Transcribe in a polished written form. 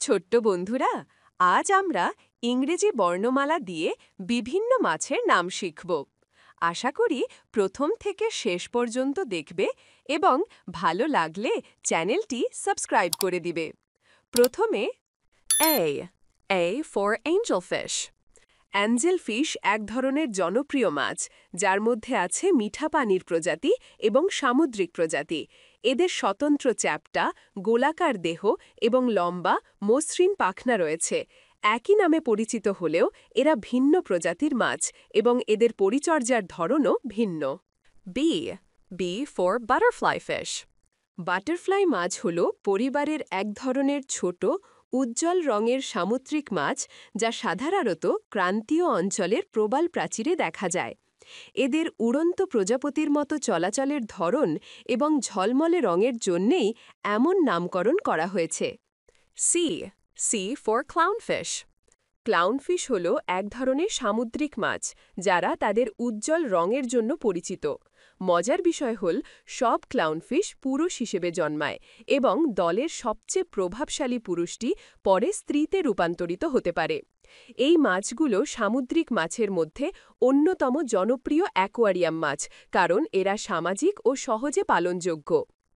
ছোট্ট বন্ধুরা, আজ আমরা ইংরেজি বর্ণমালা দিয়ে বিভিন্ন মাছের নাম শিখব। আশা করি প্রথম থেকে শেষ পর্যন্ত দেখবে এবং ভালো লাগলে চ্যানেলটি সাবস্ক্রাইব করে দিবে। প্রথমে A. A for angelfish. Angelfish এক ধরনের জনপ্রিয় মাছ, যার মধ্যে আছে মিঠা পানির প্রজাতি এবং সামুদ্রিক প্রজাতি। এদের স্বতন্ত্র চ্যাপ্টা, গোলাকার দেহ এবং লম্বা, মসৃণ পাখনা রয়েছে। একই নামে পরিচিত হলেও এরা ভিন্ন প্রজাতির মাছ এবং এদের পরিচর্যার ধরনও ভিন্ন। B. B for butterfly fish. Butterfly মাছ হল পরিবারের এক ধরনের ছোট, উজ্জ্বল রঙের সামুদ্রিক মাছ, যা সাধারণত ক্রান্তীয় অঞ্চলের প্রবাল প্রাচীরে দেখা যায়। এদের উড়ন্ত প্রজাপতির মতো চলাচলের ধরন এবং ঝলমলে রঙের জন্যেই এমন নামকরণ করা হয়েছে। C. C for clownfish. Clownfish হল এক ধরনের সামুদ্রিক মাছ, যারা তাদের উজ্জ্বল রঙের জন্য পরিচিত। মজার বিষয় হল, সব ক্লাউনফিশ পুরুষ হিসেবে জন্মায় এবং দলের সবচেয়ে প্রভাবশালী পুরুষটি পরে স্ত্রীতে রূপান্তরিত হতে পারে। এই মাছগুলো সামুদ্রিক মাছের মধ্যে অন্যতম জনপ্রিয় অ্যাকোয়ারিয়াম মাছ, কারণ এরা সামাজিক ও সহজে পালনযোগ্য।